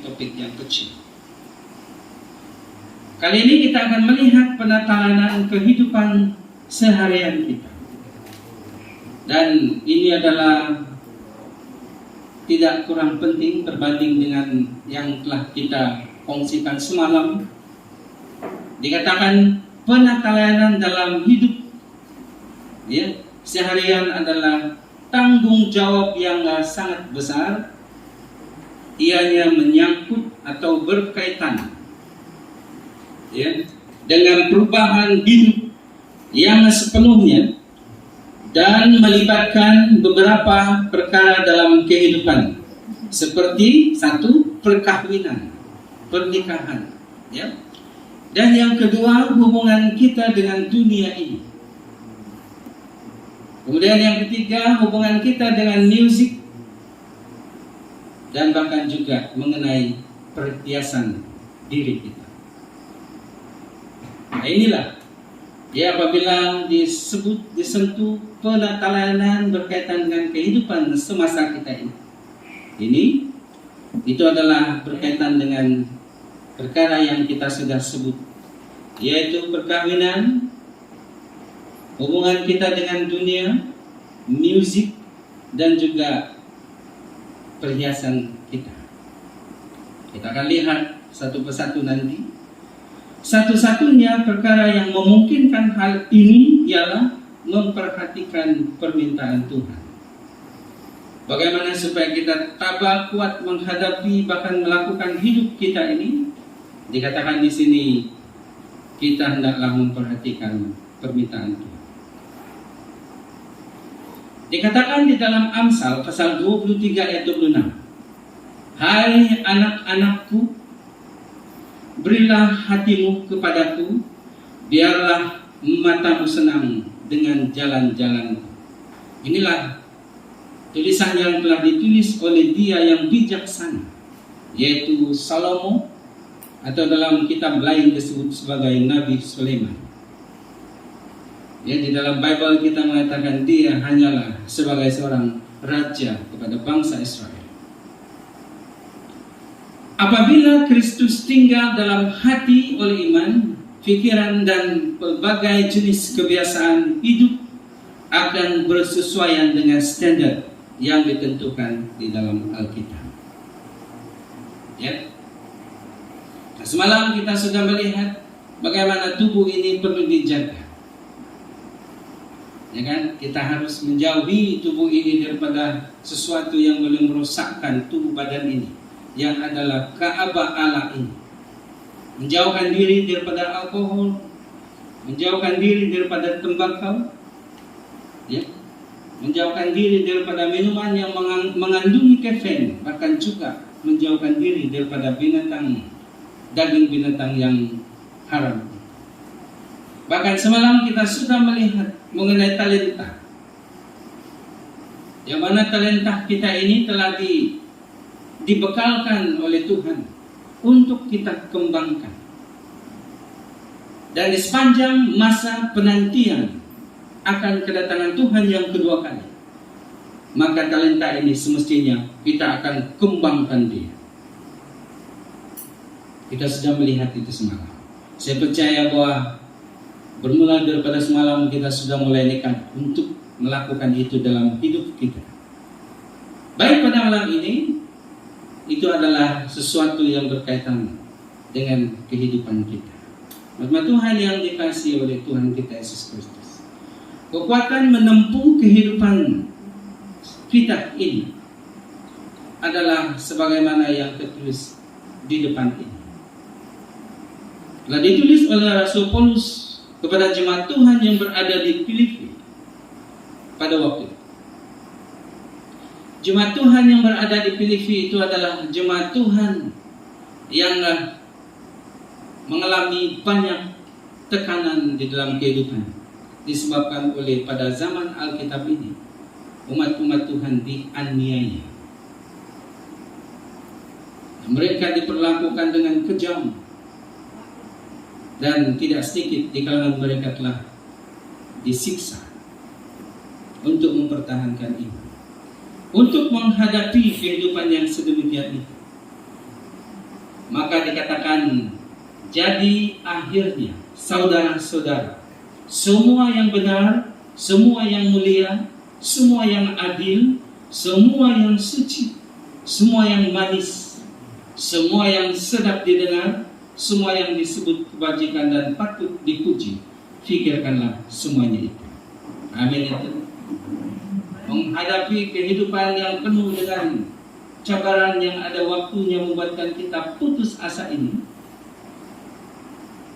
topik yang kecil. Kali ini kita akan melihat penatalanan kehidupan seharian kita. Dan ini adalah tidak kurang penting berbanding dengan yang telah kita kongsikan semalam. Dikatakan penatalanan dalam hidup seharian adalah tanggung jawab yang sangat besar. Ianya menyangkut atau berkaitan dengan perubahan hidup yang sepenuhnya dan melibatkan beberapa perkara dalam kehidupan, seperti satu, perkawinan, pernikahan, dan yang kedua, hubungan kita dengan dunia ini. Kemudian yang ketiga, hubungan kita dengan musik, dan bahkan juga mengenai perhiasan diri kita. Nah inilah apabila disentuh penatalanan berkaitan dengan kehidupan semasa kita ini, itu adalah berkaitan dengan perkara yang kita sudah sebut, yaitu perkawinan, hubungan kita dengan dunia, musik, dan juga perhiasan kita. Kita akan lihat satu persatu nanti. Satu-satunya perkara yang memungkinkan hal ini ialah memperhatikan permintaan Tuhan. Bagaimana supaya kita tabah kuat menghadapi bahkan melakukan hidup kita ini? Dikatakan di sini kita hendaklah memperhatikan permintaan Tuhan. Dikatakan di dalam Amsal pasal 23 ayat 26. Hai anak-anakku, berilah hatimu kepadaku, biarlah matamu senang dengan jalan-jalan. Inilah tulisan yang telah ditulis oleh dia yang bijaksana, yaitu Salomo, atau dalam kitab lain disebut sebagai Nabi Sulaiman. Di dalam Bible kita mengatakan dia hanyalah sebagai seorang raja kepada bangsa Israel. Apabila Kristus tinggal dalam hati oleh iman, pikiran dan berbagai jenis kebiasaan hidup akan bersesuaian dengan standar yang ditentukan di dalam Alkitab. Semalam kita sudah melihat bagaimana tubuh ini perlu dijaga. Kita harus menjauhi tubuh ini daripada sesuatu yang boleh merosakkan tubuh badan ini, yang adalah Ka'bah Allah ini. Menjauhkan diri daripada alkohol, menjauhkan diri daripada tembakau, menjauhkan diri daripada minuman yang mengandungi kafein, bahkan juga menjauhkan diri daripada daging binatang yang haram. Bahkan semalam kita sudah melihat mengenai talenta, yang mana talenta kita ini telah dibekalkan oleh Tuhan untuk kita kembangkan. Dan di sepanjang masa penantian akan kedatangan Tuhan yang kedua kali, maka talenta ini semestinya kita akan kembangkan dia. Kita sudah melihat itu semalam. Saya percaya bahwa bermula daripada semalam kita sudah mulai nekat untuk melakukan itu dalam hidup kita. Baik pada malam ini, itu adalah sesuatu yang berkaitan dengan kehidupan kita. Rahmat Tuhan yang dikasihi oleh Tuhan kita Yesus Kristus, kekuatan menempuh kehidupan kita ini adalah sebagaimana yang tertulis di depan ini. Telah ditulis oleh Rasul Paulus kepada jemaat Tuhan yang berada di Filipi pada waktu itu. Jemaat Tuhan yang berada di Filipi itu adalah jemaat Tuhan yang mengalami banyak tekanan di dalam kehidupan, disebabkan oleh pada zaman Alkitab ini umat-umat Tuhan dianiaya. Mereka diperlakukan dengan kejam, dan tidak sedikit di kalangan mereka telah disiksa untuk mempertahankan iman, untuk menghadapi kehidupan yang sedemikian itu. Maka dikatakan, jadi akhirnya saudara-saudara, semua yang benar, semua yang mulia, semua yang adil, semua yang suci, semua yang manis, semua yang sedap didengar, semua yang disebut kebajikan dan patut dipuji, fikirkanlah semuanya itu. Amin itu. Menghadapi kehidupan yang penuh dengan cabaran yang ada waktunya membuatkan kita putus asa ini,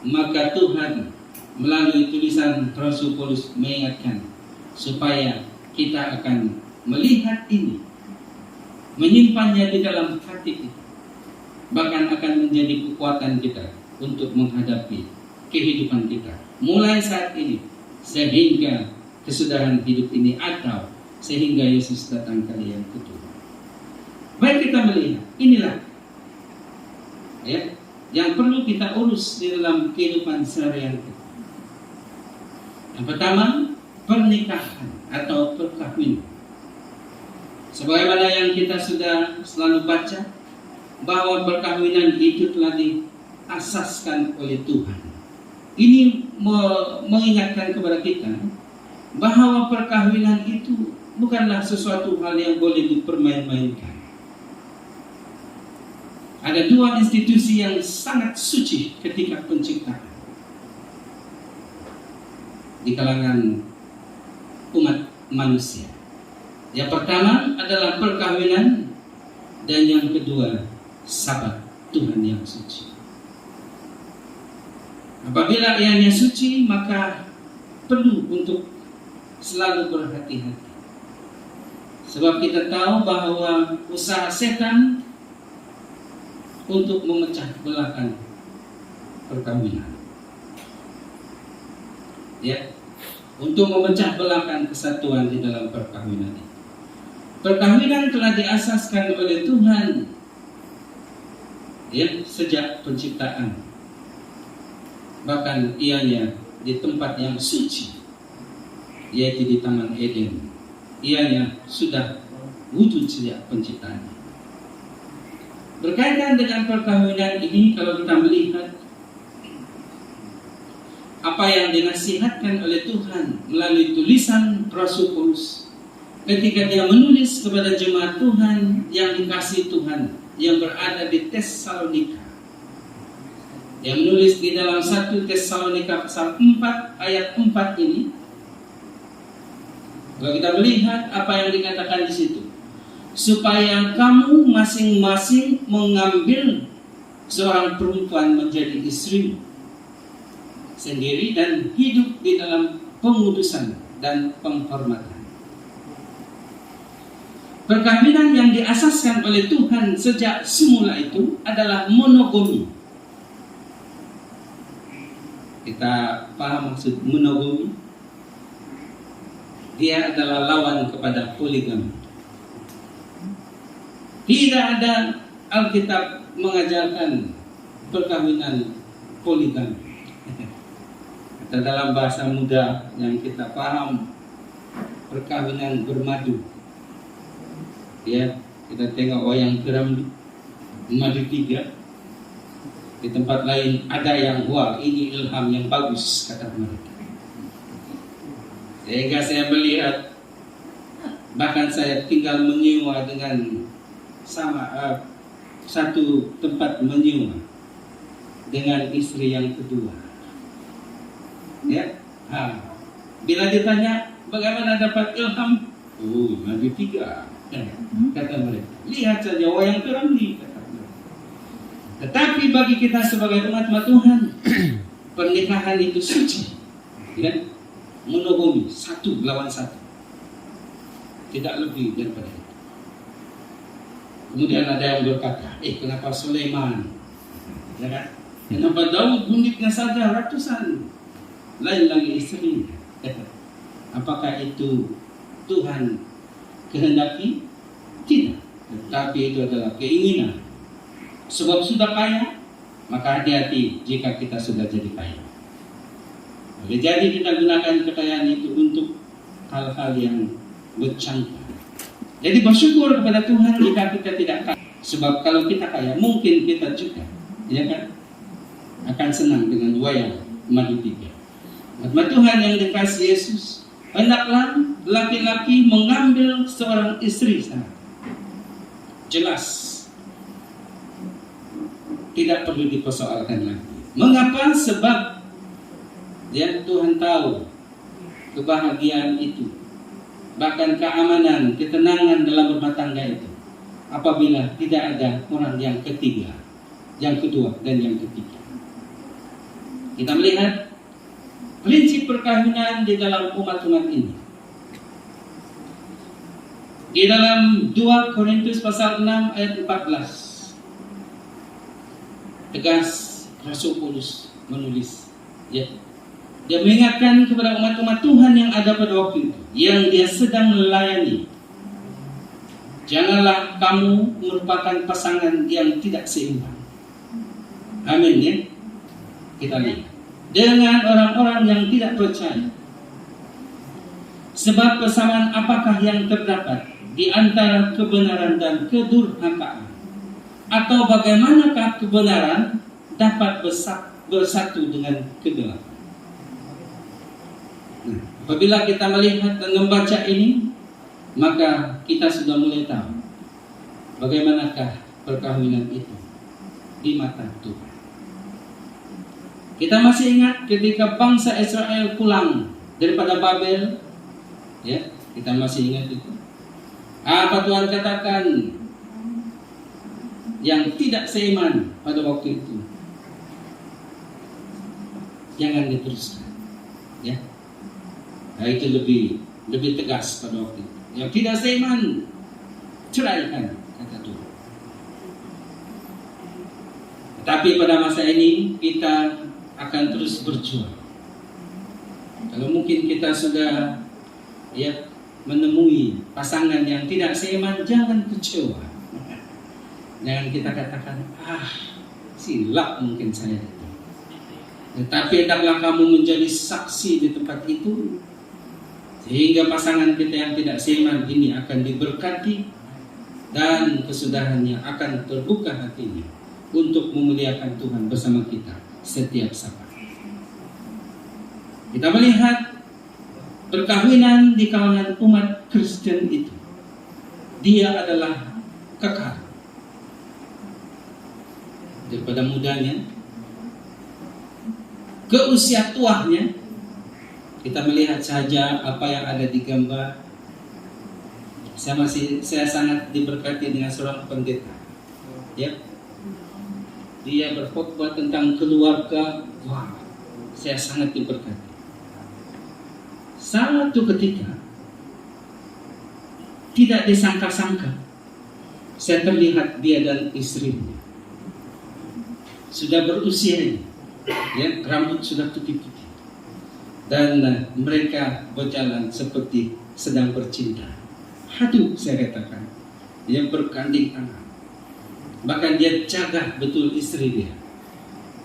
maka Tuhan melalui tulisan Rasul Paulus mengingatkan supaya kita akan melihat ini, menyimpannya di dalam hati kita, bahkan akan menjadi kekuatan kita untuk menghadapi kehidupan kita mulai saat ini sehingga kesudahan hidup ini, atau sehingga Yesus datang kali yang kedua. Baik, kita melihat inilah ya yang perlu kita urus di dalam kehidupan sehari-hari kita. Yang pertama, pernikahan atau perkawinan. Sebagaimana yang kita sudah selalu baca, bahwa perkawinan itu telah diasaskan oleh Tuhan. Ini mengingatkan kepada kita bahwa perkawinan itu bukanlah sesuatu hal yang boleh dipermain-mainkan. Ada dua institusi yang sangat suci ketika penciptaan di kalangan umat manusia. Yang pertama adalah perkawinan, dan yang kedua Sabat Tuhan yang suci. Apabila ianya suci, maka perlu untuk selalu berhati-hati. Sebab kita tahu bahwa usaha setan untuk memecah belahkan perkawinan, ya, untuk memecah belahkan kesatuan di dalam perkawinan ini. Perkawinan telah diasaskan oleh Tuhan, ya, sejak penciptaan. Bahkan ianya di tempat yang suci, yaitu di Taman Eden, ianya sudah wujud sejak penciptaan. Berkaitan dengan perkawinan ini, kalau kita melihat apa yang dinasihatkan oleh Tuhan melalui tulisan Rasul Paulus ketika dia menulis kepada jemaat Tuhan yang dikasihi Tuhan yang berada di Tesalonika. Yang menulis di dalam 1 Tesalonika pasal 4 ayat 4 ini, kalau kita melihat apa yang dikatakan di situ, supaya kamu masing-masing mengambil seorang perempuan menjadi istri sendiri dan hidup di dalam pengudusan dan penghormatan. Perkawinan yang diasaskan oleh Tuhan sejak semula itu adalah monogami. Kita paham maksud monogami? Dia adalah lawan kepada poligami. Tidak ada Alkitab mengajarkan perkawinan poligami. Kita dalam bahasa muda yang kita paham, perkawinan bermadu. Ya, kita tengok wayang Keramdi, madu 3. Di tempat lain ada yang, wah ini ilham yang bagus, kata mereka. Sehingga saya melihat, bahkan saya tinggal menyewa dengan satu tempat menyewa dengan istri yang kedua. Ya, bila ditanya bagaimana dapat ilham, madu 3. Kata mereka, lihat saja wayang Keramdi, kata mereka. Tetapi bagi kita sebagai umat Tuhan, pernikahan itu suci, ya? Monogami, satu lawan satu, tidak lebih daripada itu. Kemudian ada yang berkata, kenapa Sulaiman, ya kan? Kenapa Daud bunyinya saja ratusan, lain lagi istrinya? Apakah itu Tuhan kehendaki? Tidak. Tetapi itu adalah keinginan. Sebab sudah kaya, maka hati-hati jika kita sudah jadi kaya. Jadi kita gunakan kekayaan itu untuk hal-hal yang bercangka. Jadi bersyukur kepada Tuhan jika kita tidak kaya. Sebab kalau kita kaya, mungkin kita juga ya kan? Akan senang dengan wayang madu tiga. Hamba Tuhan yang dikasihi Yesus, hendaklah laki-laki mengambil seorang istri sana. Jelas, tidak perlu dipersoalkan lagi. Mengapa? Sebab ya, Tuhan tahu kebahagiaan itu, bahkan keamanan, ketenangan dalam rumah tangga itu, apabila tidak ada orang yang ketiga, yang kedua, dan yang ketiga. Kita melihat prinsip perkawinan di dalam umat-umat ini. Di dalam 2 Korintus pasal 6 ayat 14, tegas Rasul Paulus menulis, ya, dia mengingatkan kepada umat-umat Tuhan yang ada pada waktu itu, yang dia sedang melayani. Janganlah kamu merupakan pasangan yang tidak seimbang. Amin ya. Kita lihat dengan orang-orang yang tidak percaya. Sebab persamaan apakah yang terdapat di antara kebenaran dan kedurhakaan? Atau bagaimanakah kebenaran dapat bersatu dengan kegelapan? Nah, apabila kita melihat dan membaca ini, maka kita sudah mulai tahu bagaimanakah perkawinan itu di mata Tuhan. Kita masih ingat ketika bangsa Israel pulang daripada Babel, ya, kita masih ingat itu. Apa Tuhan katakan yang tidak seiman pada waktu itu? Jangan diteruskan, ya. Nah, itu lebih tegas pada waktu itu. Yang tidak seiman, ceraikan, kata Tuhan. Tapi pada masa ini kita akan terus berjuang. Kalau mungkin kita sudah ya menemui pasangan yang tidak seiman, jangan kecewa. Jangan kita katakan, silap mungkin saya itu. Tetapi hendaklah kamu menjadi saksi di tempat itu, sehingga pasangan kita yang tidak seiman ini akan diberkati dan kesudahannya akan terbuka hatinya untuk memuliakan Tuhan bersama kita setiap saat. Kita melihat perkawinan di kalangan umat Kristen itu, dia adalah kekal. Daripada mudanya ke usia tuanya, kita melihat saja apa yang ada di gambar. Saya sangat diberkati dengan seorang pendeta. Ya, dia berkhotbah tentang keluarga. Wah, saya sangat diberkati. Satu ketika, tidak disangka-sangka, saya terlihat dia dan istrinya sudah berusia, ya, rambut sudah putih-putih, dan mereka berjalan seperti sedang bercinta. Aduh, saya katakan, dia berganding tangan. Bahkan dia jaga betul istri dia.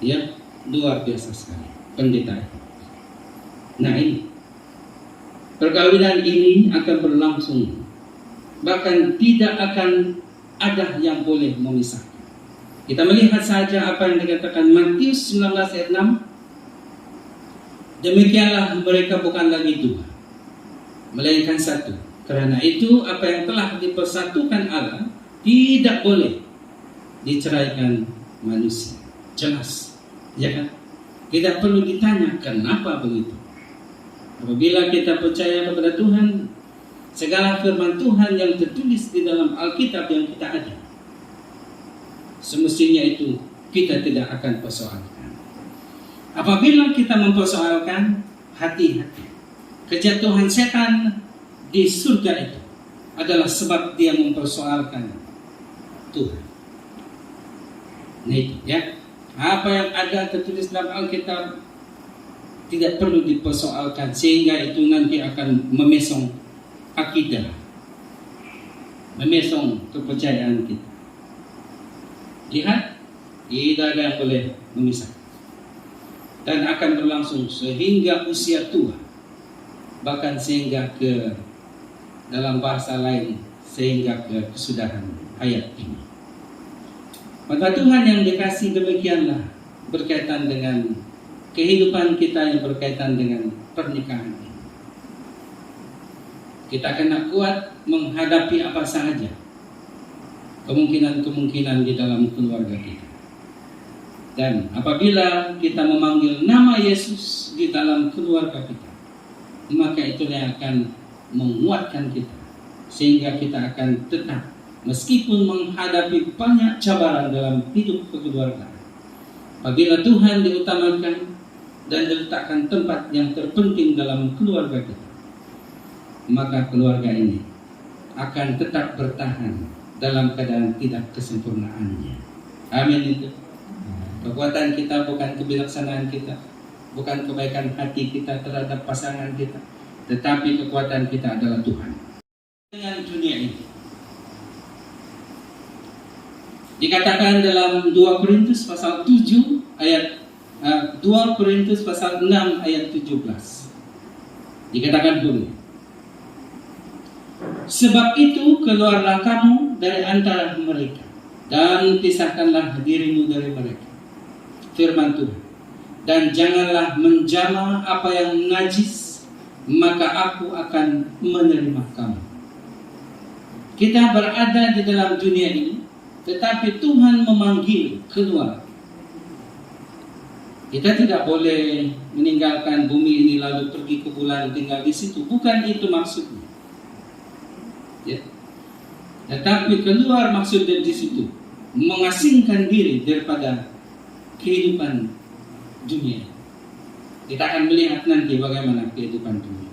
Ya, luar biasa sekali pendeta. Nah, ini perkawinan ini akan berlangsung, bahkan tidak akan ada yang boleh memisahkan. Kita melihat saja apa yang dikatakan Matius 19 ayat 6. Demikianlah mereka bukan lagi dua, melainkan satu. Karena itu apa yang telah dipersatukan Allah tidak boleh diceraikan manusia. Jelas, ya kan? Tidak perlu ditanya kenapa begitu. Apabila kita percaya kepada Tuhan, segala firman Tuhan yang tertulis di dalam Alkitab yang kita ada, semestinya itu kita tidak akan persoalkan. Apabila kita mempersoalkan, hati-hati. Kejatuhan setan di surga itu adalah sebab dia mempersoalkan Tuhan. Nah itu ya, apa yang ada tertulis dalam Alkitab tidak perlu dipersoalkan, sehingga itu nanti akan memesong akidah, memesong kepercayaan kita. Lihat, tidak ada yang boleh memisah, dan akan berlangsung sehingga usia tua, bahkan sehingga ke, dalam bahasa lain, sehingga ke kesudahan hayat ini. Maka Tuhan yang dikasih demikianlah berkaitan dengan kehidupan kita yang berkaitan dengan pernikahan ini. Kita kena kuat menghadapi apa saja kemungkinan-kemungkinan di dalam keluarga kita. Dan apabila kita memanggil nama Yesus di dalam keluarga kita, maka itulah yang akan menguatkan kita, sehingga kita akan tetap, meskipun menghadapi banyak cabaran dalam hidup kekeluargaan, apabila Tuhan diutamakan dan diletakkan tempat yang terpenting dalam keluarga kita, maka keluarga ini akan tetap bertahan dalam keadaan tidak kesempurnaannya. Amin itu. Kekuatan kita bukan kebilaksanaan kita, bukan kebaikan hati kita terhadap pasangan kita, tetapi kekuatan kita adalah Tuhan. Dengan dunia ini, dikatakan dalam 2 Korintus pasal 7 ayat 2 Korintus pasal 6 ayat 17. Dikatakan begini. Sebab itu keluarlah kamu dari antara mereka dan pisahkanlah dirimu dari mereka. Firman Tuhan. Dan janganlah menjamah apa yang najis, maka aku akan menerima kamu. Kita berada di dalam dunia ini, tetapi Tuhan memanggil keluar. Kita tidak boleh meninggalkan bumi ini lalu pergi ke bulan tinggal di situ. Bukan itu maksudnya. Ya. Tetapi keluar maksudnya di situ, mengasingkan diri daripada kehidupan dunia. Kita akan melihat nanti bagaimana kehidupan dunia.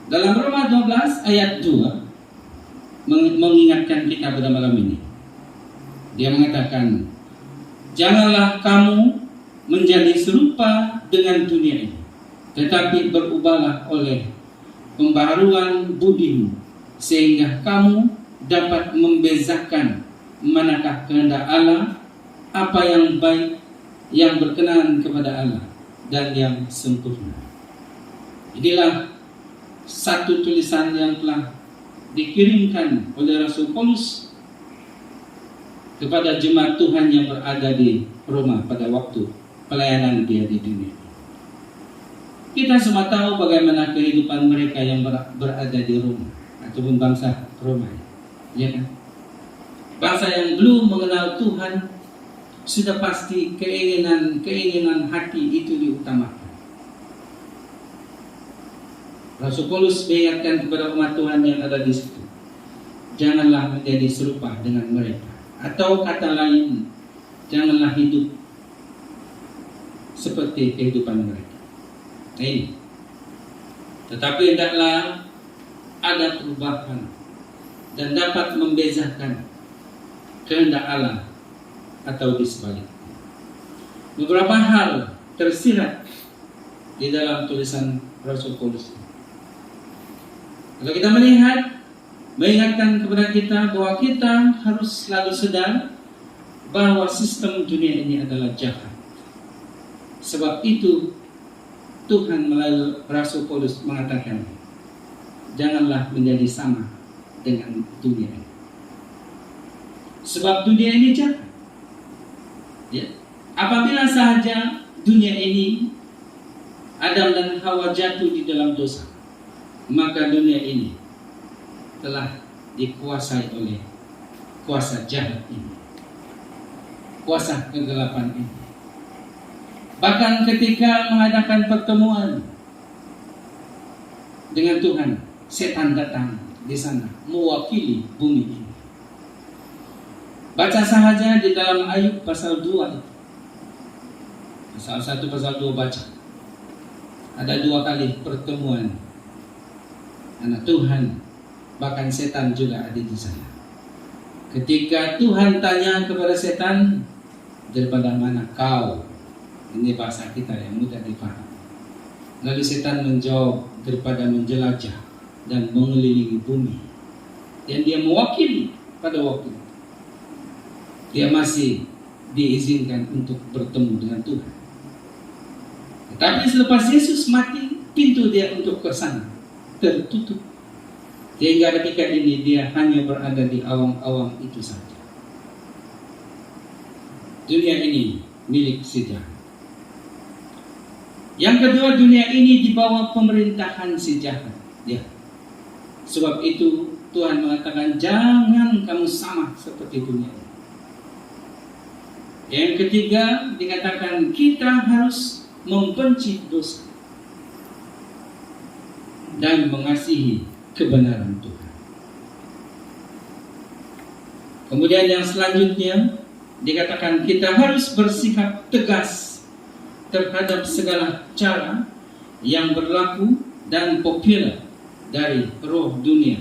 Dalam Roma 12 ayat 2 mengingatkan kita pada malam ini. Dia mengatakan, janganlah kamu menjadi serupa dengan dunia ini, tetapi berubahlah oleh pembaharuan budimu, sehingga kamu dapat membezakan manakah kehendak Allah, apa yang baik, yang berkenan kepada Allah, dan yang sempurna. Inilah satu tulisan yang telah dikirimkan oleh Rasul Paulus kepada jemaat Tuhan yang berada di Roma pada waktu pelayanan dia di dunia. Kita semua tahu bagaimana kehidupan mereka yang berada di Roma ataupun bangsa Roma, ya kan? Bangsa yang belum mengenal Tuhan, sudah pasti keinginan hati itu diutamakan. Rasul Paulus mengingatkan kepada umat Tuhan yang ada di situ, janganlah menjadi serupa dengan mereka. Atau kata lain, janganlah hidup seperti kehidupan mereka. Ini. Tetapi hendaklah ada perubahan dan dapat membezakan kehendak Allah atau di sebaliknya. Beberapa hal tersirat di dalam tulisan Rasul Paulus. Kalau kita melihat, mengingatkan kepada kita bahwa kita harus selalu sadar bahwa sistem dunia ini adalah jahat. Sebab itu Tuhan melalui Rasul Paulus mengatakan, janganlah menjadi sama dengan dunia ini. Sebab dunia ini jahat. Ya. Apabila sahaja dunia ini Adam dan Hawa jatuh di dalam dosa, maka dunia ini telah dikuasai oleh kuasa jahat ini, kuasa kegelapan ini. Bahkan ketika mengadakan pertemuan dengan Tuhan, setan datang di sana mewakili bumi ini. Baca sahaja di dalam Ayub pasal 2 itu. Pasal 1, pasal 2 baca. Ada 2 kali pertemuan anak Tuhan, bahkan setan juga ada di sana. Ketika Tuhan tanya kepada setan, daripada mana kau? Ini bahasa kita yang mudah dipahami. Lalu setan menjawab, daripada menjelajah dan mengelilingi bumi. Dan dia mewakili pada waktu itu. Dia masih diizinkan untuk bertemu dengan Tuhan. Tetapi selepas Yesus mati, pintu dia untuk ke sana tertutup. Sehingga ketika ini dia hanya berada di awang-awang itu saja. Dunia ini milik si jahat. Yang kedua, dunia ini di bawah pemerintahan si jahat. Ya. Sebab itu Tuhan mengatakan jangan kamu sama seperti dunia ini. Yang ketiga dikatakan kita harus membenci dosa dan mengasihi kebenaran Tuhan. Kemudian yang selanjutnya dikatakan kita harus bersikap tegas terhadap segala cara yang berlaku dan populer dari roh dunia,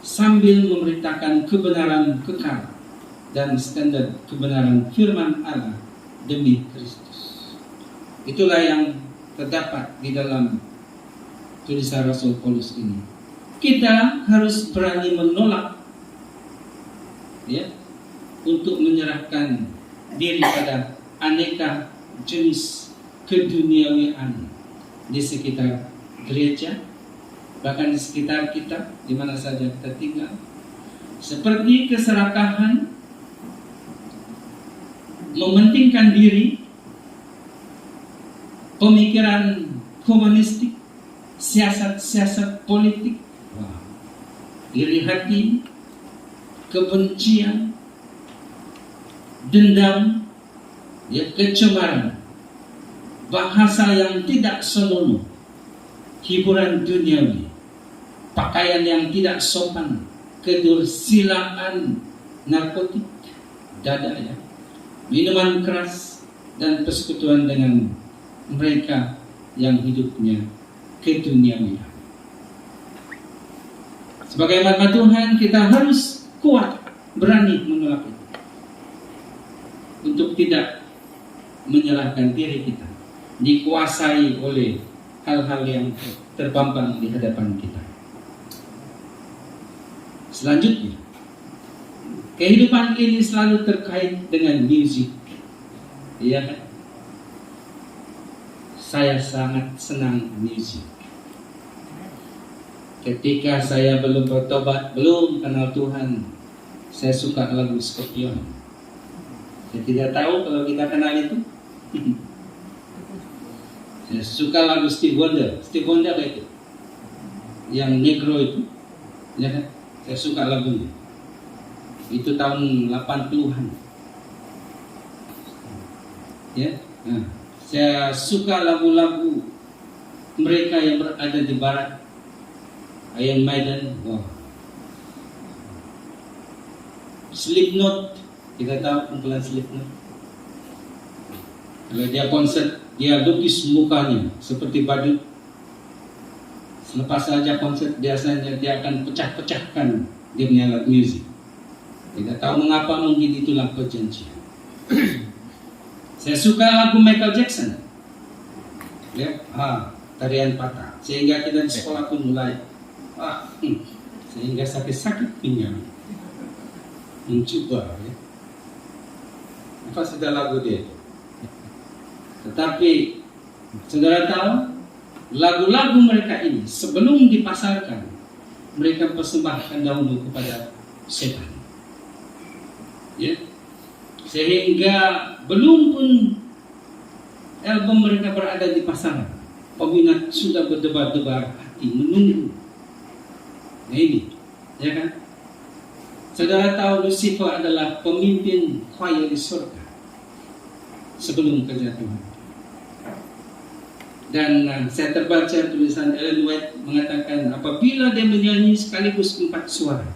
sambil memberitakan kebenaran kekal dan standar kebenaran firman Allah demi Kristus. Itulah yang terdapat di dalam tulisan Rasul Paulus ini. Kita harus berani menolak, ya, untuk menyerahkan diri pada aneka jenis keduniawian di sekitar gereja, bahkan di sekitar kita, di mana saja kita tinggal, seperti keserakahan, mementingkan diri, pemikiran humanistik, siasat-siasat politik, iri hati, kebencian, dendam, ya, kecemaran, bahasa yang tidak senonoh, hiburan duniawi, pakaian yang tidak sopan, kedursilaan, narkotik, dada, ya, minuman keras, dan persekutuan dengan mereka yang hidupnya keduniawian. Sebagai hamba Tuhan, kita harus kuat, berani menolak itu, untuk tidak menyerahkan diri kita dikuasai oleh hal-hal yang terpampang di hadapan kita. Selanjutnya, kehidupan ini selalu terkait dengan musik. Iya kan? Saya sangat senang musik. Ketika saya belum bertobat, belum kenal Tuhan, saya suka lagu Scorpion. Saya tidak tahu kalau kita kenal itu. Saya suka lagu Stevie Wonder. Stevie Wonder itu, yang negro itu, ya kan? Saya suka lagunya. Itu tahun 80-an. Ya. Nah, saya suka lagu-lagu mereka yang berada di barat. Iron Maiden, wow. Slipknot, kita tahu kumpulan Slipknot. Kalau dia konser, dia lukis mukanya seperti badut. Selepas saja konser, biasanya dia akan pecah-pecahkan dia punya alat musik. Tidak tahu mengapa, mungkin itulah perjanjian. Saya suka lagu Michael Jackson, ya, tarian patah. Sehingga kita di sekolah pun mulai, sehingga sakit-sakit pinggang mencoba, ya. Apa sudah lagu dia? Tetapi saudara tahu, lagu-lagu mereka ini sebelum dipasarkan, mereka persembahkan dahulu kepada setan, ya. Sehingga belum pun album mereka berada di pasaran, peminat sudah berdebar-debar hati menunggu. Nah ini, ya kan? Saudara tahu Lucifer adalah pemimpin choir di surga sebelum kejatuhan. Dan saya terbaca tulisan Ellen White mengatakan apabila dia menyanyi sekaligus 4 suara,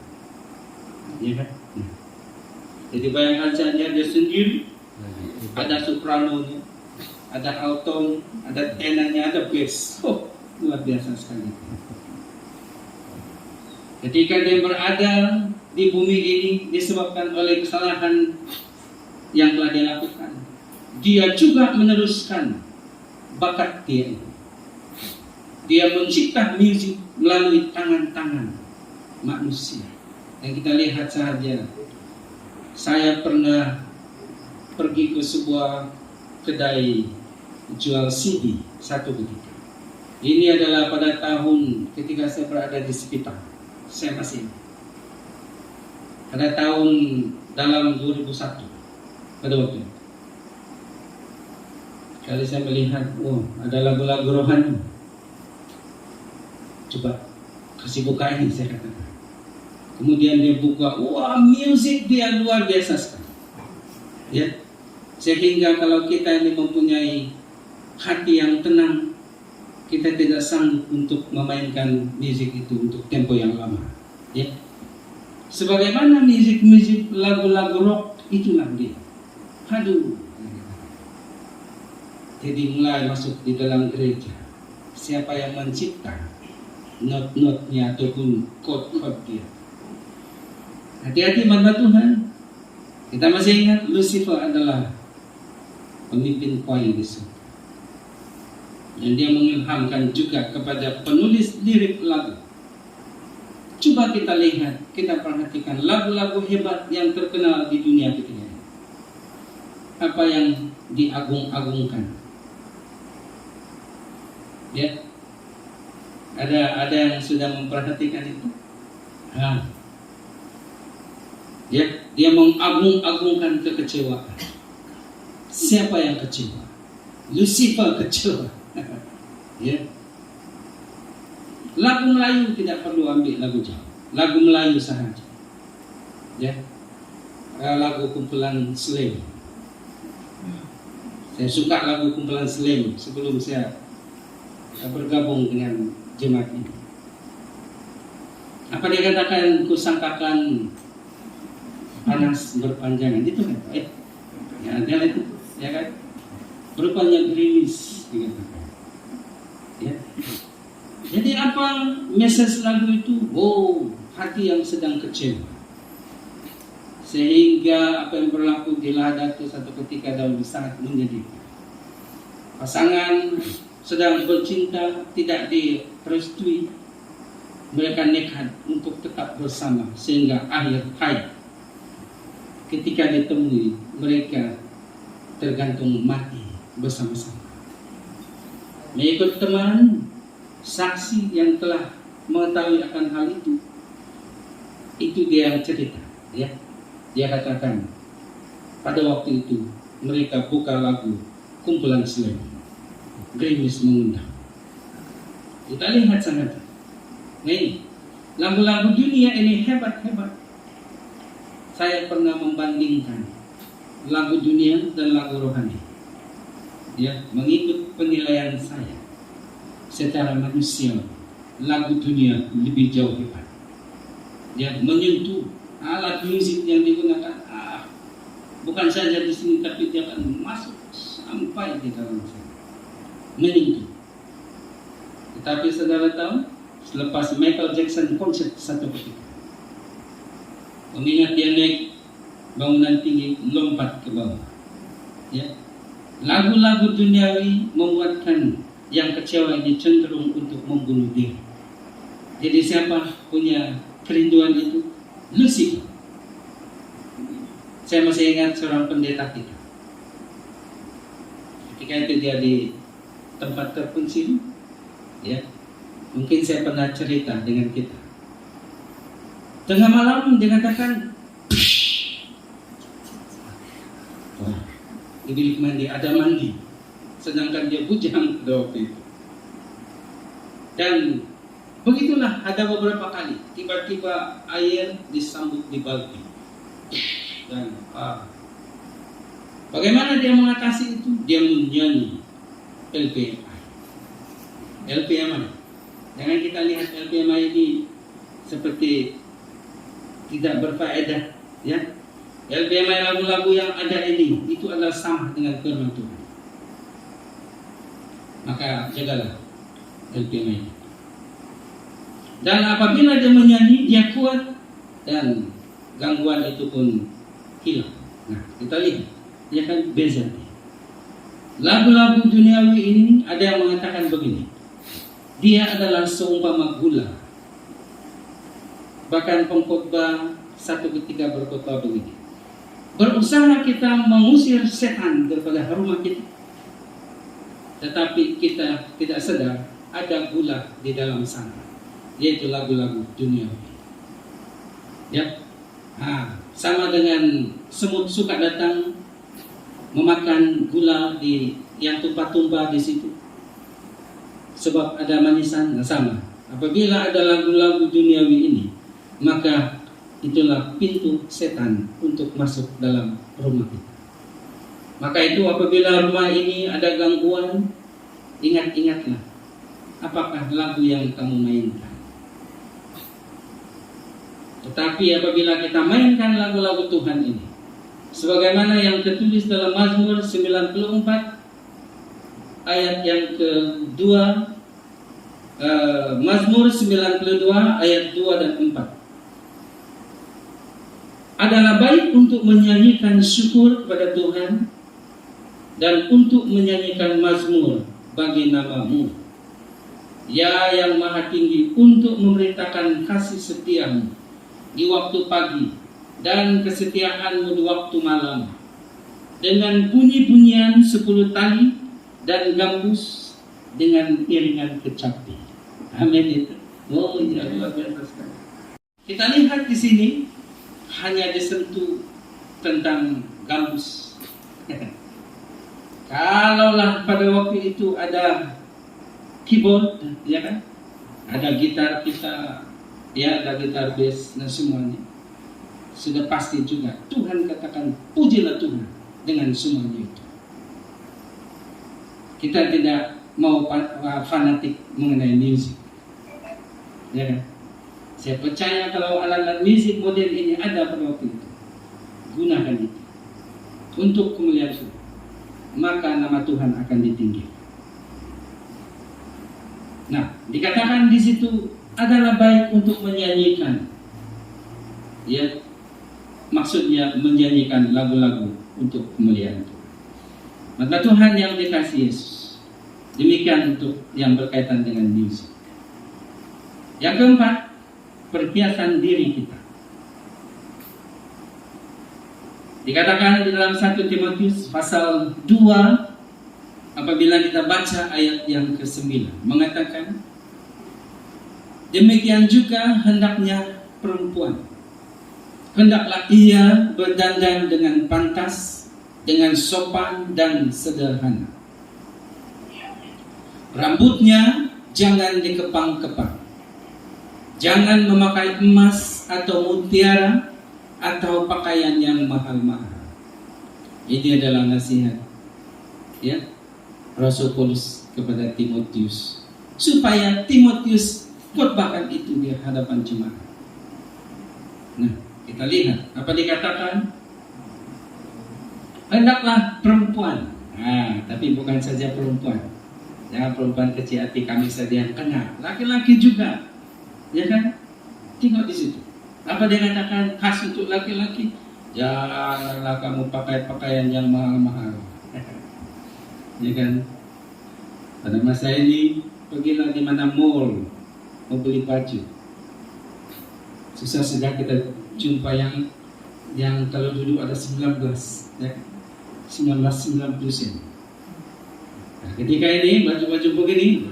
ya kan? Jadi bayangkan saja dia sendiri, ada sopranonya, ada alto, ada tenarnya, ada bass. Oh, luar biasa sekali. Ketika dia berada di bumi ini disebabkan oleh kesalahan yang telah dia lakukan, dia juga meneruskan bakat dia. Dia mencipta musik melalui tangan-tangan manusia. Yang kita lihat saja, saya pernah pergi ke sebuah kedai jual CD satu ketika. Ini adalah pada tahun ketika saya berada di sekitar saya masih ingat. Pada tahun dalam 2001 pada waktu itu. Kali saya melihat, ada lagu-lagu rohani. Coba kasih buka ini, saya katakan. Kemudian dia buka, wah, musik dia luar biasa sekali. Ya, sehingga kalau kita ini mempunyai hati yang tenang, kita tidak sanggup untuk memainkan musik itu untuk tempo yang lama. Ya, sebagaimana musik lagu-lagu rock itulah dia. Aduh. Jadi mulai masuk di dalam gereja. Siapa yang mencipta not-notnya ataupun chord-chord dia? Hati-hati mata Tuhan. Kita masih ingat Lucifer adalah pemimpin choir di surga. Dan dia mengilhamkan juga kepada penulis lirik lagu. Coba kita lihat, kita perhatikan lagu-lagu hebat yang terkenal di dunia ketika ini. Apa yang diagung-agungkan? Ya, ada yang sudah memperhatikan itu. Ya, dia mengagung-agungkan kekecewaan. Siapa yang kecewa? Lucifer kecewa. Ya. Lagu Melayu tidak perlu ambil lagu Jawa. Lagu Melayu sahaja. Ya. Lagu kumpulan Slam. Saya suka lagu kumpulan Slam sebelum saya bergabung dengan jemaat ini. Apa dia katakan? Kusangkakan panas berpanjangan, itu kan? Ya, dia itu, ya kan? Berupanya gerimis, dikatakan. Ya. Jadi apa message lagu itu? Hati yang sedang kecewa. Sehingga apa yang berlaku di lada itu satu ketika dalam sangat menyedihkan. Pasangan sedang bercinta tidak direstui, mereka nekat untuk tetap bersama sehingga akhir hayat. Ketika ditemui, mereka tergantung mati bersama-sama. Mengikut teman, saksi yang telah mengetahui akan hal itu dia yang cerita. Ya, dia katakan pada waktu itu mereka buka lagu kumpulan Slam. Gerimis mengundang. Kita lihat sangat. Nih, lagu-lagu dunia ini hebat-hebat. Saya pernah membandingkan lagu dunia dan lagu rohani. Ya, mengikut penilaian saya secara manusia, lagu dunia lebih jauh hebat. Ya, menyentuh alat musik yang digunakan. Bukan saja di sini, tapi dia akan masuk sampai di dalam sana. Menyentuh. Tetapi saudara tahu, selepas Michael Jackson konser satu ketika, mengingat dia naik bangunan tinggi, lompat ke bawah. Ya, lagu-lagu duniawi membuatkan yang kecewa ini cenderung untuk membunuh diri. Jadi siapa punya kerinduan itu? Lucifer. Saya masih ingat seorang pendeta kita. Ketika itu dia di tempat terpencil, ya, mungkin saya pernah cerita dengan kita. Tengah malam dia katakan, di bilik mandi ada mandi, sedangkan dia bujang pada waktu itu. Dan begitulah ada beberapa kali tiba-tiba air disambut di balti. Dan bagaimana dia mengatasi itu? Dia menyanyi LPMI. LPMI. Jangan kita lihat LPMI ini seperti tidak berfaedah, ya. LPMI lagu-lagu yang ada ini itu adalah sama dengan firman Tuhan. Maka jagalah LPMI. Dan apabila dia menyanyi, dia kuat dan gangguan itu pun hilang. Nah, kita lihat, dia kan beza. Lagu-lagu duniawi ini ada yang mengatakan begini, dia adalah seumpama gula. Bahkan pengkhotbah satu ketika berkhotbah begini, berusaha kita mengusir setan daripada rumah kita, tetapi kita tidak sadar ada gula di dalam sana, yaitu lagu-lagu duniawi. Ya, sama dengan semut suka datang memakan gula yang tumpah-tumpah di situ, sebab ada manisan. Nah, sama. Apabila ada lagu-lagu duniawi ini, maka itulah pintu setan untuk masuk dalam rumah kita. Maka itu apabila rumah ini ada gangguan, ingat-ingatlah apakah lagu yang kamu mainkan. Tetapi apabila kita mainkan lagu-lagu Tuhan ini, sebagaimana yang tertulis dalam Mazmur 94 ayat yang kedua, Mazmur 92 ayat 2 dan 4, adalah baik untuk menyanyikan syukur kepada Tuhan dan untuk menyanyikan mazmur bagi nama-Mu, Ya yang Maha Tinggi, untuk memberitakan kasih setiamu di waktu pagi dan kesetiaan-Mu di waktu malam, dengan bunyi-bunyian 10 tali dan gambus, dengan iringan kecapi. Amin. Itu. Oh ya, luar biasa sekali. Kita lihat di sini hanya disentuh tentang gambus. Kalaulah pada waktu itu ada keyboard, ya kan? Ada gitar kita, ya ada gitar bass dan semuanya. Sudah pasti juga Tuhan katakan pujilah Tuhan dengan semuanya itu. Kita tidak mau fanatik mengenai musik, ya kan? Saya percaya kalau alat-alat musik modern ini ada pada waktu itu, gunakan itu untuk kemuliaan Tuhan, maka nama Tuhan akan ditinggikan. Nah, dikatakan di situ adalah baik untuk menyanyikan, ya, maksudnya menyanyikan lagu-lagu untuk kemuliaan Tuhan. Maka Tuhan yang dikasihi Yesus, demikian untuk yang berkaitan dengan musik. Yang keempat, perhiasan diri kita. Dikatakan di dalam 1 Timotius pasal 2, apabila kita baca ayat yang ke-9, mengatakan, demikian juga hendaknya perempuan, hendaklah ia berdandan dengan pantas, dengan sopan dan sederhana. Rambutnya jangan dikepang-kepang, jangan memakai emas atau mutiara atau pakaian yang mahal-mahal. Ini adalah nasihat, ya, Rasul Paulus kepada Timotius, supaya Timotius khotbahkan itu di hadapan jemaat. Nah, kita lihat apa dikatakan. Hendaklah perempuan, tapi bukan saja perempuan. Jangan perempuan kecil hati kami saja yang kena, laki-laki juga. Ya kan? Tengok di situ. Apa dia katakan khas untuk laki-laki? Janganlah kamu pakai pakaian yang mahal-mahal. Ya kan? Pada masa ini pergilah di mana mall mau beli baju. Susah saja kita jumpa yang kalau dulu ada 19, ya, 1990 sen. Nah, ketika ini baju-baju begini,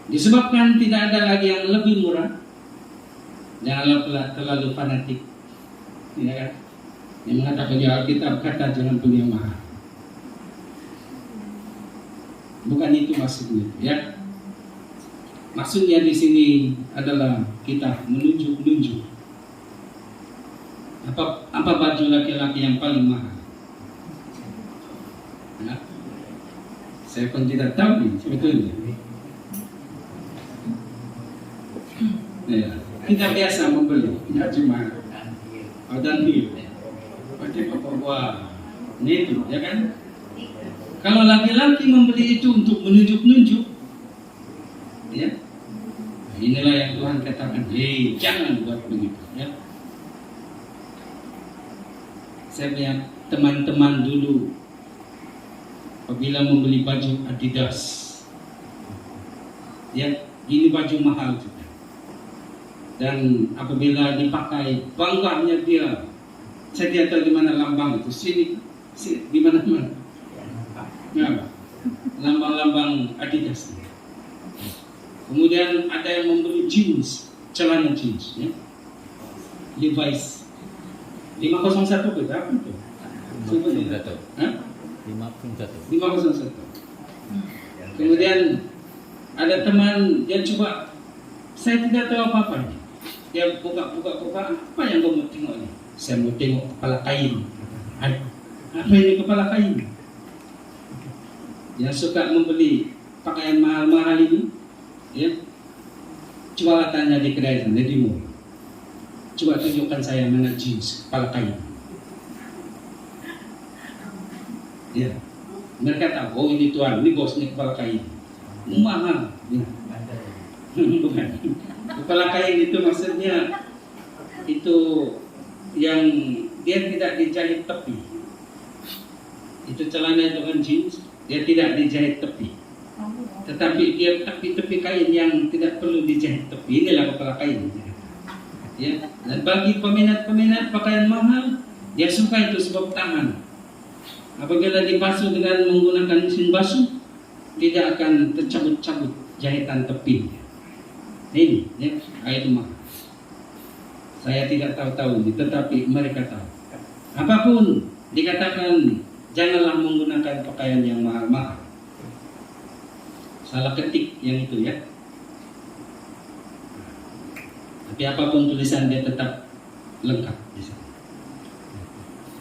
disebabkan tidak ada lagi yang lebih murah, janganlah terlalu fanatik, ya kan? Yang mengatakan ya Alkitab kata jangan beli yang mahal. Bukan itu maksudnya, ya. Maksudnya di sini adalah kita menunjuk apa baju laki-laki yang paling mahal. Nah, saya pun tidak tahu nih sebetulnya. Ya, kita biasa membeli, ya cuma dan hiu, pakai wah, ini itu, ya kan? Kalau laki-laki membeli itu untuk menunjuk-nunjuk, ya, inilah yang Tuhan katakan, jangan buat begitu, ya. Saya punya teman-teman dulu, apabila membeli baju Adidas, ya, ini baju mahal juga. Dan apabila dipakai, bangganya dia. Saya tidak tahu di mana lambang itu. Sini di mana-mana. Ya, lambang-lambang Adidas. Kemudian ada yang membeli jeans, celana jeans, ya. Levi's 501 berapa itu? 501. Hah? 501. 501. Kemudian ada teman dia coba, saya tidak tahu apa-apa nih. Dia buka, apa yang kamu mau tengok nih? Saya mau tengok kepala kain. Apa ini kepala kain? Yang suka membeli pakaian mahal-mahal ini, ya, coba tanya di kedai sana di mall. Coba tunjukkan saya mana jeans kepala kain. Ya, mereka tahu, oh ini tuan, ini bos, ini kepala kain. Mahal. Ya. Bukan. Kepala kain itu maksudnya itu yang dia tidak dijahit tepi. Itu celana itu kan jeans, dia tidak dijahit tepi. Tetapi dia tepi kain yang tidak perlu dijahit tepi. Inilah kepala kain. Ya. Dan bagi peminat-peminat pakaian mahal, dia suka itu sebab tahan. Apabila dibasuh dengan menggunakan mesin basuh, tidak akan tercabut-cabut jahitan tepinya. Ini, ya, itu mah. Saya tidak tahu ini, tetapi mereka tahu. Apapun dikatakan, janganlah menggunakan pakaian yang mahal-mahal. Salah ketik yang itu, ya. Tapi apapun tulisan dia tetap lengkap di sana.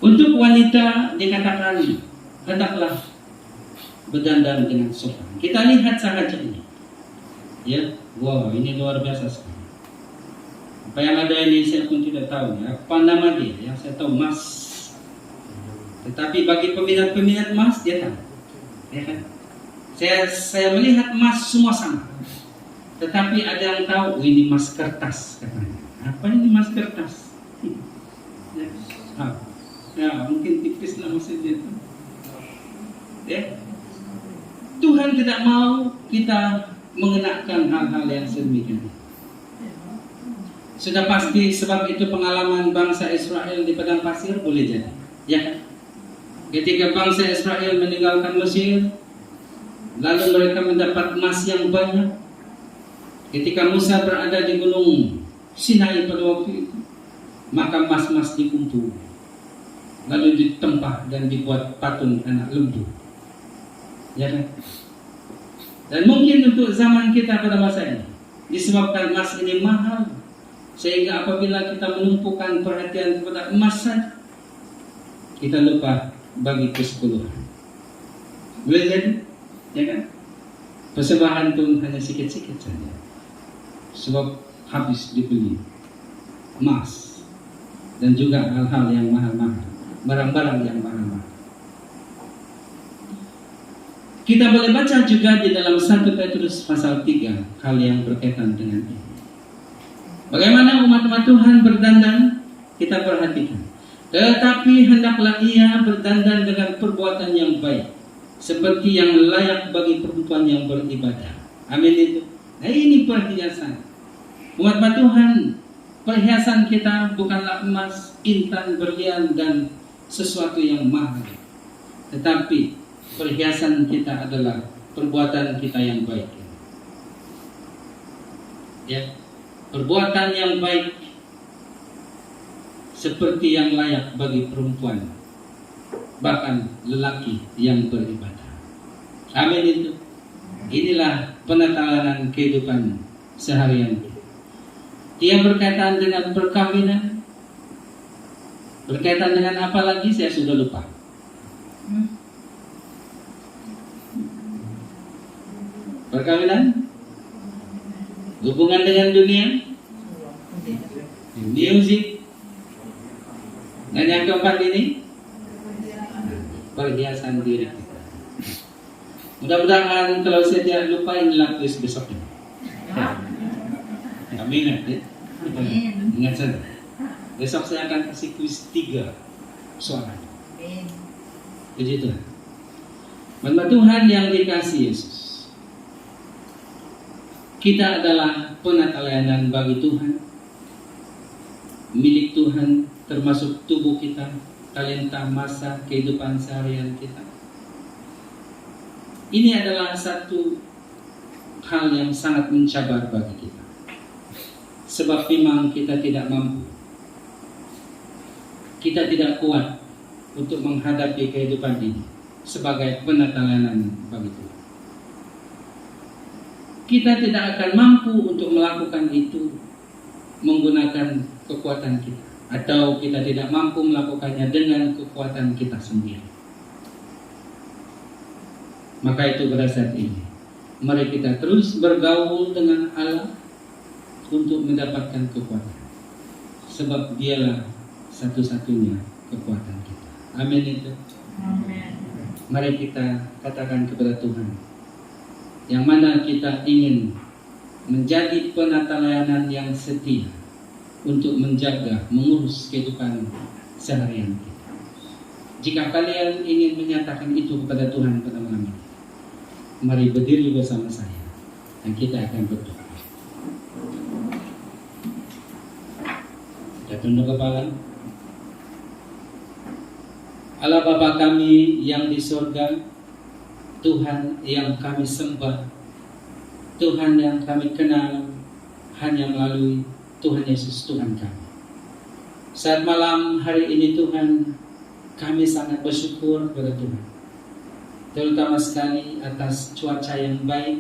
Untuk wanita dikatakan hendaklah berdandan dengan sopan. Kita lihat saja ini. Ya, wow, ini luar biasa sekali. Apa yang ada ini saya pun tidak tahu ya. Apa nama dia? Yang saya tahu emas. Tetapi bagi peminat-peminat emas dia tahu. Ya kan? Saya melihat emas semua sama. Tetapi ada yang tahu, oh, ini emas kertas katanya. Apa ini emas kertas? Ya, ya mungkin tipis lah maksudnya itu. Ya. Tuhan tidak mau kita mengenakan hal-hal yang sedemikian. Sudah pasti sebab itu pengalaman bangsa Israel di padang pasir boleh jadi. Ya. Ketika bangsa Israel meninggalkan Mesir, lalu mereka mendapat emas yang banyak. Ketika Musa berada di gunung Sinai pada waktu itu, maka emas-emas dikumpul, lalu ditempah dan dibuat patung anak lembu. Ya kan? Dan mungkin untuk zaman kita pada masa ini, disebabkan emas ini mahal, sehingga apabila kita menumpukan perhatian kepada emas saja, kita lupa bagi kesepuluhan. Boleh jadi, ya kan? Persembahan pun hanya sikit-sikit saja, sebab habis dibeli emas dan juga hal-hal yang mahal-mahal, barang-barang yang mahal-mahal. Kita boleh baca juga di dalam 1 Petrus pasal 3 hal yang berkaitan dengan ini. Bagaimana umat-umat Tuhan berdandan, kita perhatikan. Tetapi hendaklah ia berdandan dengan perbuatan yang baik, seperti yang layak bagi perempuan yang beribadah. Amin itu. Nah ini perhiasan. Umat Tuhan, perhiasan kita bukanlah emas, intan, berlian, dan sesuatu yang mahal. Tetapi perhiasan kita adalah perbuatan kita yang baik. Ya, perbuatan yang baik seperti yang layak bagi perempuan, bahkan lelaki yang beribadah. Amin itu. Inilah penatanan kehidupan seharian. Dia berkaitan dengan perkawinan. Berkaitan dengan apa lagi saya sudah lupa. Perkawinan, hubungan dengan dunia, musik, dan yang keempat ini perhiasan diri kita. Mudah-mudahan kalau saya tidak lupa inilah kuis besoknya. Amin ya. Ingat saja. Besok saya akan kasih kuis 3 soalan. Puji Tuhan. Hamba Tuhan yang dikasihi Yesus, kita adalah penata layanan bagi Tuhan, milik Tuhan, termasuk tubuh kita, talenta, masa, kehidupan seharian kita. Ini adalah satu hal yang sangat mencabar bagi kita. Sebab memang kita tidak mampu, kita tidak kuat untuk menghadapi kehidupan ini sebagai penatalanan bagi Tuhan. Kita tidak akan mampu untuk melakukan itu menggunakan kekuatan kita, atau kita tidak mampu melakukannya dengan kekuatan kita sendiri. Maka itu pada saat ini, mari kita terus bergaul dengan Allah untuk mendapatkan kekuatan, sebab Dialah satu-satunya kekuatan kita. Amin itu. Amin. Mari kita katakan kepada Tuhan, yang mana kita ingin menjadi penata layanan yang setia untuk menjaga, mengurus kehidupan seharian kita. Jika kalian ingin menyatakan itu kepada Tuhan pada malam ini, mari berdiri bersama saya dan kita akan berdoa. Kita tunduk kepala. Allah Bapa kami yang di surga, Tuhan yang kami sembah, Tuhan yang kami kenal hanya melalui Tuhan Yesus Tuhan kami. Saat malam hari ini Tuhan, kami sangat bersyukur kepada Tuhan, terutama sekali atas cuaca yang baik,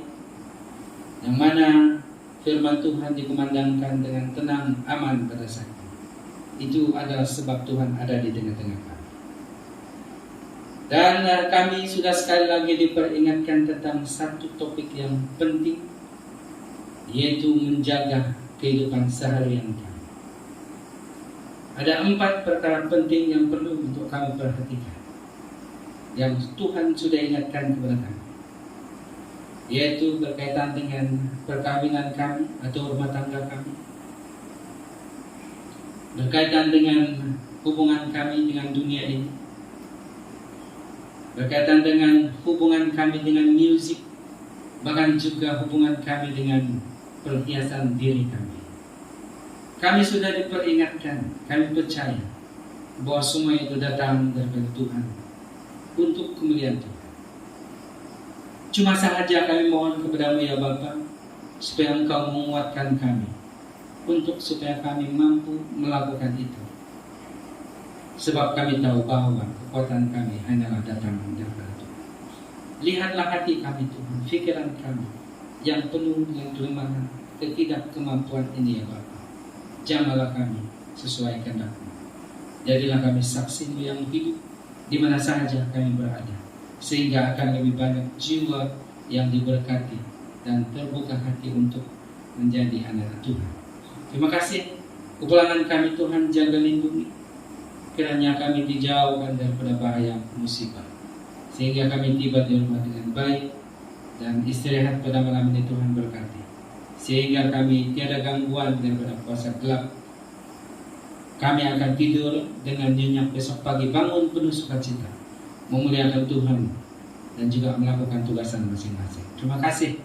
yang mana firman Tuhan dikumandangkan dengan tenang, aman pada saat ini. Itu adalah sebab Tuhan ada di tengah-tengah kami. Dan kami sudah sekali lagi diperingatkan tentang satu topik yang penting, yaitu menjaga kehidupan seharian kami. Ada 4 perkara penting yang perlu untuk kami perhatikan, yang Tuhan sudah ingatkan kepada kami, yaitu berkaitan dengan perkawinan kami atau rumah tangga kami, berkaitan dengan hubungan kami dengan dunia ini, berkaitan dengan hubungan kami dengan musik, bahkan juga hubungan kami dengan perhiasan diri kami. Kami sudah diperingatkan, kami percaya bahwa semua itu datang dari Tuhan untuk kemuliaan Tuhan. Cuma sahaja kami mohon kepadamu ya Bapa, supaya Engkau menguatkan kami, untuk supaya kami mampu melakukan itu. Sebab kami tahu bahwa kekuatan kami hanyalah datang daripada Tuhan. Lihatlah hati kami Tuhan, fikiran kami yang penuh dengan kelemahan, ketidakkemampuan ini ya Bapa. Jamalah kami sesuai kehendak-Mu. Jadilah kami saksi-Mu yang hidup di mana sahaja kami berada, sehingga akan lebih banyak jiwa yang diberkati dan terbuka hati untuk menjadi anak Tuhan. Terima kasih. Kepulangan kami Tuhan jaga lindungi, kiranya kami dijauhkan daripada bahaya musibah, sehingga kami tiba di rumah dengan baik dan istirahat pada malam ini Tuhan berkati, sehingga kami tiada gangguan daripada kuasa gelap. Kami akan tidur dengan nyenyak, besok pagi bangun penuh sukacita, memuliakan Tuhan dan juga melakukan tugasan masing-masing. Terima kasih.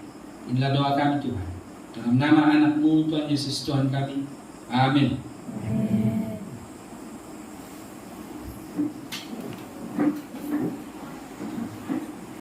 Inilah doa kami Tuhan, dalam nama anak-Mu Tuhan Yesus Tuhan kami. Amin.